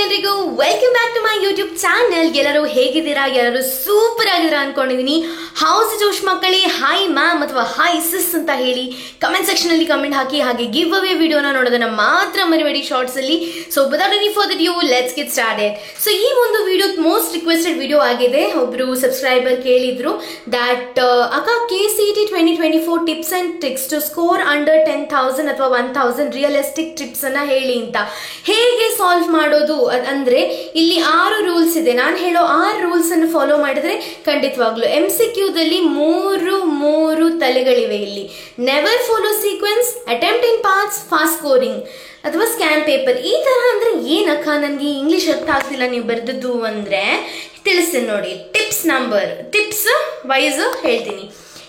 ಎಲ್ರಿಗೂ welcome back to my YouTube channel. ಎಲ್ಲರೂ ಹೇಗಿದ್ದೀರಾ? ಎಲ್ಲರೂ ಸೂಪರ್ ಆಗಿದ್ದೀರಾ ಅನ್ಕೊಂಡಿದೀನಿ. ಹೌಸ್ ಜೋಶ್ ಮಕ್ಕಳೇ, ಹಾಯ್ ಮ್ಯಾಮ್ ಅಥವಾ ಹಾಯ್ ಸಿಸ್ ಅಂತ ಹೇಳಿ ಕಮೆಂಟ್ ಸೆಕ್ಷನ್ ಅಲ್ಲಿ ಕಮೆಂಟ್ ಹಾಕಿ. ಹಾಗೆ ಗಿವ್ ಅವೇ ವಿಡಿಯೋನ ನೋಡೋದನ್ನ ಮಾತ್ರ ಮರಿಬೇಡಿ ಶಾರ್ಟ್ಸ್ ಅಲ್ಲಿ. So without any further due let's get started. So ಈ ಒಂದು ವಿಡಿಯೋ ಮೋಸ್ಟ್ ರಿಕ್ವೆಸ್ಟೆಡ್ ವಿಡಿಯೋ ಆಗಿದೆ. ಒಬ್ರು ಸಬ್ಸ್ಕ್ರೈಬರ್ ಕೇಳಿದ್ರು ದಟ್ ಅಕ್ಕ KCET 2024 tips and tricks to score under 10,000 ಅಥವಾ 1,000 ರಿಯಲಿಸ್ಟಿಕ್ ಟ್ರಿಪ್ಸ್ ಅನ್ನ ಹೇಳಿ ಅಂತ. ಹೇಗೆ ಸಾಲ್ವ್ ಮಾಡೋದು ಅಂದ್ರೆ ಇಲ್ಲಿ 6 ರೂಲ್ಸ್ ಇದೆ. ನಾನು ಹೇಳೋ 6 ರೂಲ್ಸ್ ಅನ್ನು ಫಾಲೋ ಮಾಡಿದ್ರೆ ಖಂಡಿತವಾಗ್ಲು MCQ ದಲ್ಲಿ ಮೂರು ತಲೆಗಳಿವೆ. ಇಲ್ಲಿ ನೆವರ್ ಫಾಲೋ ಸೀಕ್ವೆನ್ಸ್, ಅಟೆಂಪ್ಟ್ ಇನ್ ಪಾರ್ಟ್ಸ್, ಫಾಸ್ಟ್ ಸ್ಕೋರಿಂಗ್ ಅಥವಾ ಸ್ಕ್ಯಾನ್ ಪೇಪರ್. ಈ ತರ ಅಂದ್ರೆ ಏನಕ್ಕ, ನನಗೆ ಇಂಗ್ಲಿಷ್ ಅರ್ಥ ಆಗ್ತಿಲ್ಲ ನೀವು ಬರ್ದದ್ದು ಅಂದ್ರೆ ತಿಳಿಸ್ತೀನಿ ನೋಡಿ. ಟಿಪ್ಸ್ ವೈಸ್ ಹೇಳ್ತೀನಿ.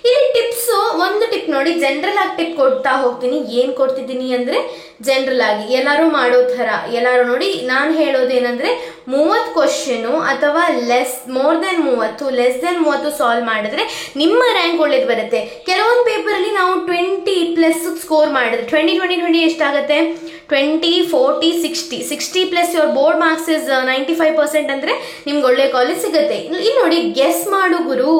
ಇಲ್ಲಿ ಟಿಪ್ಸ್ ಒಂದು ಟಿಪ್ ನೋಡಿ, ಜನರಲ್ ಆಗಿ ಟಿಪ್ ಕೊಡ್ತಾ ಹೋಗ್ತೀನಿ. ಏನ್ ಕೊಡ್ತಿದ್ದೀನಿ ಅಂದ್ರೆ ಜನರಲ್ ಆಗಿ ಎಲ್ಲರೂ ಮಾಡೋ ತರ. ಎಲ್ಲರೂ ನೋಡಿ, ನಾನು ಹೇಳೋದೇನಂದ್ರೆ 30 ಕ್ವಶನ್ ಅಥವಾ more than 30 less than 30 solve ಮಾಡಿದ್ರೆ ನಿಮ್ಮ ರ್ಯಾಂಕ್ ಒಳ್ಳೇದು ಬರುತ್ತೆ. ಕೆಲವೊಂದು ಪೇಪರ್ ಅಲ್ಲಿ ನಾವು 20+ ಸ್ಕೋರ್ ಮಾಡಿದ್ರೆ 20 ಎಷ್ಟಾಗುತ್ತೆ? 20, 40, 60 plus your board marks is 95% ಅಂದ್ರೆ ನಿಮ್ಗೆ ಒಳ್ಳೆ ಕಾಲೇಜ್ ಸಿಗುತ್ತೆ. ಇಲ್ಲಿ ನೋಡಿ, ಗೆಸ್ ಮಾಡು ಗುರು.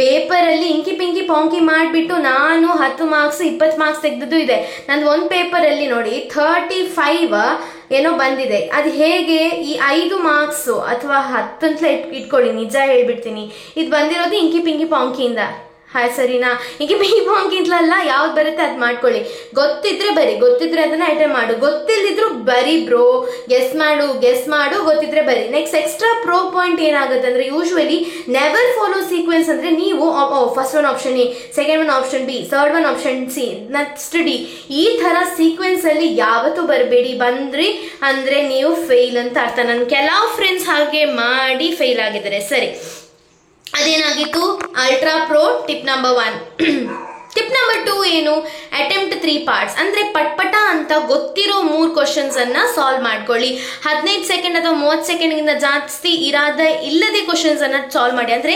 ಪೇಪರ್ ಅಲ್ಲಿ ಇಂಕಿ ಪಿಂಕಿ ಪಾಂಕಿ ಮಾಡಿಬಿಟ್ಟು ನಾನು 10 ಮಾರ್ಕ್ಸ್ 20 ಮಾರ್ಕ್ಸ್ ತೆಗೆದದ್ದು ಇದೆ. ನಂದು ಒಂದು ಪೇಪರ್ ಅಲ್ಲಿ ನೋಡಿ 35 ಏನೋ ಬಂದಿದೆ. ಅದು ಹೇಗೆ? ಈ 5 ಮಾರ್ಕ್ಸ್ ಅಥವಾ 10 ಅಂತ ಇಟ್ಕೊಳ್ಳಿ, ನಿಜ ಹೇಳ್ಬಿಡ್ತೀನಿ, ಇದು ಬಂದಿರೋದು ಇಂಕಿ ಪಿಂಕಿ ಪಾಂಕಿಯಿಂದ. ಸರಿನಾ? ಇಂಕಿ ಪಿಂಕಿ ಪಾಂಕಿ ಅಂತಲಲ್ಲ, ಯಾವ್ದು ಬರುತ್ತೆ ಅದು ಮಾಡ್ಕೊಳ್ಳಿ. ಗೊತ್ತಿದ್ರೆ ಬರಿ, ಗೊತ್ತಿದ್ರೆ ಅದನ್ನ ಅಟೆಂಡ್ ಮಾಡು, ಗೊತ್ತಿಲ್ಲದಿದ್ರು ಬರಿ ಬ್ರೋ. ಗೆಸ್ ಮಾಡು, ಗೊತ್ತಿದ್ರೆ ಬರಿ. ನೆಕ್ಸ್ಟ್ ಎಕ್ಸ್ಟ್ರಾ ಪ್ರೋ ಪಾಯಿಂಟ್ ಏನಾಗುತ್ತೆ ಅಂದ್ರೆ, ಯೂಶುವಲಿ ನೆವರ್ ಫಾಲೋ ಸೀಕ್ವೆನ್ಸ್ ಅಂದ್ರೆ ನೀವು first one option A, second one option B, third one option C, next D, ಈ ತರ ಸೀಕ್ವೆನ್ಸ್ ಅಲ್ಲಿ ಯಾವತ್ತೂ ಬರಬೇಡಿ. ಬಂದ್ರಿ ಅಂದ್ರೆ ನೀವು ಫೇಲ್ ಅಂತ ಅರ್ಥ. ನನ್ನ ಕೆಲವು ಫ್ರೆಂಡ್ಸ್ ಹಾಗೆ ಮಾಡಿ ಫೇಲ್ ಆಗಿದ್ದಾರೆ. ಸರಿ, ಅದೇನಾಗಿತ್ತು? Ultra pro tip number 1. Tip number 2 ಏನು? ಅಟೆಂಪ್ಟ್ 3 ಪಾರ್ಟ್ಸ್ ಅಂದ್ರೆ ಪಟ್ಪಟ ಅಂತ ಗೊತ್ತಿರೋ 3 ಕ್ವಶನ್ಸ್ ಅನ್ನ ಸಾಲ್ವ್ ಮಾಡ್ಕೊಳ್ಳಿ. 15 ಸೆಕೆಂಡ್ ಅಥವಾ 30 ಸೆಕೆಂಡ್ಗಿಂತ ಜಾಸ್ತಿ ಇಲ್ಲದೆ ಕ್ವಶನ್ಸ್ ಅನ್ನ ಸಾಲ್ವ್ ಮಾಡಿ. ಅಂದ್ರೆ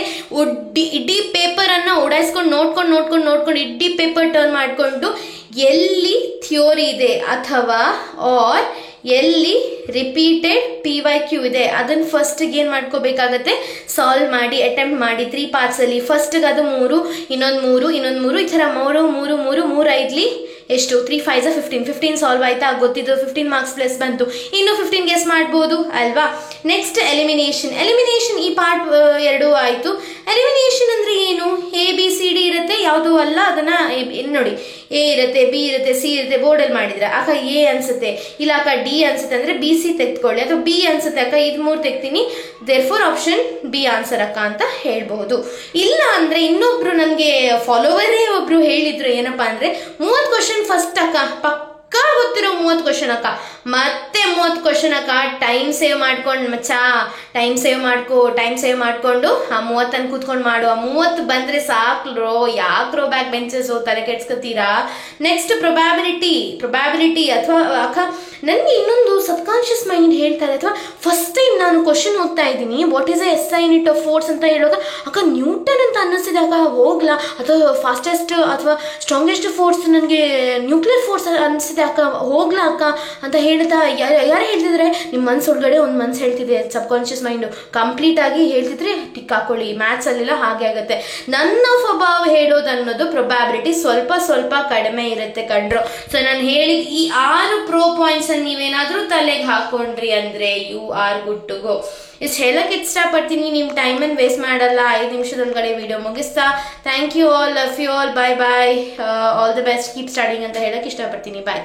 ಇಡೀ ಪೇಪರ್ ಅನ್ನ ಉಡಾಯಿಸ್ಕೊಂಡು ನೋಡ್ಕೊಂಡು ಇಡೀ ಪೇಪರ್ ಟರ್ನ್ ಮಾಡ್ಕೊಂಡು ಎಲ್ಲಿ ಥಿಯೋರಿ ಇದೆ ಅಥವಾ ಎಲ್ಲಿ ರಿಪೀಟೆಡ್ PYQ ಇದೆ ಅದನ್ನ ಫಸ್ಟ್ ಏನ್ ಮಾಡ್ಕೋಬೇಕಾಗತ್ತೆ? ಸಾಲ್ವ್ ಮಾಡಿ, ಅಟೆಂಪ್ಟ್ ಮಾಡಿ 3 ಪಾರ್ಟ್ಸ್ ಅಲ್ಲಿ. ಫಸ್ಟ್ ಅದು 3, ಇನ್ನೊಂದು 3, ಈ ತರ 3 5 ಎಷ್ಟು? 3 5 15 ಸಾಲ್ವ್ ಆಯ್ತಾ? ಗೊತ್ತಿದ್ದು 15 ಮಾರ್ಕ್ಸ್ ಪ್ಲಸ್ ಬಂತು. ಇನ್ನು 15 ಗೆಸ್ ಮಾಡ್ಬೋದು ಅಲ್ವಾ? ನೆಕ್ಸ್ಟ್ ಎಲಿಮಿನೇಷನ್ ಈ ಪಾರ್ಟ್ 2 ಆಯ್ತು. ಎಲಿಮಿನೇಷನ್ ಅಂದ್ರೆ ಏನು? ABCD ಇರುತ್ತೆ, ಯಾವುದು ಅಲ್ಲ ಅದನ್ನ ನೋಡಿ. A ಇರುತ್ತೆ, B ಇರುತ್ತೆ, C ಇರುತ್ತೆ. ಬೋರ್ಡಲ್ಲಿ ಮಾಡಿದ್ರೆ ಅಕ್ಕ A ಅನ್ಸುತ್ತೆ, ಇಲ್ಲ ಅಕ್ಕ D ಅನ್ಸುತ್ತೆ ಅಂದ್ರೆ BC ತೆಗೆದುಕೊಳ್ಳಿ, ಅಥವಾ B ಅನ್ಸುತ್ತೆ ಅಕ್ಕ ಇದು 3 ತೆಗ್ತೀನಿ, ದೇರ್ಫೋರ್ ಆಪ್ಷನ್ B ಆನ್ಸರ್ ಅಕ್ಕ ಅಂತ ಹೇಳ್ಬಹುದು. ಇಲ್ಲ ಅಂದ್ರೆ ಇನ್ನೊಬ್ರು ನನಗೆ ಫಾಲೋವರೇ ಒಬ್ರು ಹೇಳಿದ್ರು, ಏನಪ್ಪಾ ಅಂದ್ರೆ 30 ಕ್ವಶನ್ ಫಸ್ಟ್ ಅಕ್ಕ, ಪಕ್ಕಾ ಗೊತ್ತಿರೋ 30 ಕ್ವಶನ್ ಅಕ್ಕ, ಮತ್ತೆ 30 ಕ್ವಶನ್ ಅಕ್ಕ. ಟೈಮ್ ಸೇವ್ ಮಾಡ್ಕೊಂಡು ಮಚ್ಚ, ಟೈಮ್ ಸೇವ್ ಮಾಡ್ಕೊಂಡು ಆ 30 ಕೂತ್ಕೊಂಡು ಮಾಡು. ಆ 30 ಬಂದ್ರೆ ಸಾಕ್ರೋ, ಯಾಕ್ರೋ ಬ್ಯಾಕ್ ಬೆಂಚಸ್ ತಲೆ ಕೆಡ್ಸ್ಕೊತೀರಾ? ನೆಕ್ಸ್ಟ್ ಪ್ರೊಬ್ಯಾಬಿಲಿಟಿ ಅಥವಾ ಅಕ್ಕ ನನಗೆ ಇನ್ನೊಂದು ಸಬ್ಕಾನ್ಶಿಯಸ್ ಮೈಂಡ್ ಹೇಳ್ತಾರೆ, ಅಥವಾ ಫಸ್ಟ್ ಟೈಮ್ ನಾನು ಕ್ವಶನ್ ಓದ್ತಾ ಇದ್ದೀನಿ, what is SI unit of force ಅಂತ ಹೇಳುವಾಗ ಅಕ್ಕ ನ್ಯೂಟನ್ ಅಂತ ಅನ್ನಿಸಿದೆ ಅಕ್ಕ, ಹೋಗ್ಲಾ? ಅಥವಾ ಫಾಸ್ಟೆಸ್ಟ್ ಅಥವಾ ಸ್ಟ್ರಾಂಗೆಸ್ಟ್ ಫೋರ್ಸ್ ನನಗೆ ನ್ಯೂಕ್ಲಿಯರ್ ಫೋರ್ಸ್ ಅನಿಸಿದೆ ಅಕ್ಕ, ಹೋಗ್ಲಾ ಅಕ್ಕ ಅಂತ ಹೇಳ್ತಾ ಯಾರು ಹೇಳ್ತಿದ್ರೆ ನಿಮ್ಮ ಮನ್ಸು ಒಳಗಡೆ ಒಂದು ಮನ್ಸು ಹೇಳ್ತಿದೆ, ಸಬ್ಕಾನ್ಶಿಯಸ್ ಮೈಂಡ್ ಕಂಪ್ಲೀಟ್ ಆಗಿ ಹೇಳ್ತಿದ್ರೆ ಟಿಕ್ ಹಾಕೊಳ್ಳಿ. ಮ್ಯಾಥ್ಸ್ ಅಲ್ಲೆಲ್ಲ ಹಾಗೆ ಆಗುತ್ತೆ. ನನ್ನ ಸ್ವಭಾವ ಹೇಳೋದು ಅನ್ನೋದು ಪ್ರೊಬ್ಯಾಬಿಲಿಟಿ ಸ್ವಲ್ಪ ಕಡಿಮೆ ಇರುತ್ತೆ ಕಣ್ರು. ಸೊ ನಾನು ಹೇಳಿ ಈ 6 ಪ್ರೋ ಪಾಯಿಂಟ್ಸ್ ನೀವೇನಾದ್ರೂ ತಲೆಗೆ ಹಾಕೊಂಡ್ರಿ ಅಂದ್ರೆ you are good to go. ಇಷ್ಟು ಹೇಳಕ್ ಇಷ್ಟಪಡ್ತೀನಿ. ನಿಮ್ ಟೈಮ್ ಅನ್ನು ವೇಸ್ಟ್ ಮಾಡಲ್ಲ. 5 ನಿಮಿಷದೊಳಗಡೆ ವಿಡಿಯೋ ಮುಗಿಸ್ತಾ thank you all, love you all, bye all the best, keep studying ಅಂತ ಹೇಳಕ್ ಇಷ್ಟಪಡ್ತೀನಿ. ಬಾಯ್.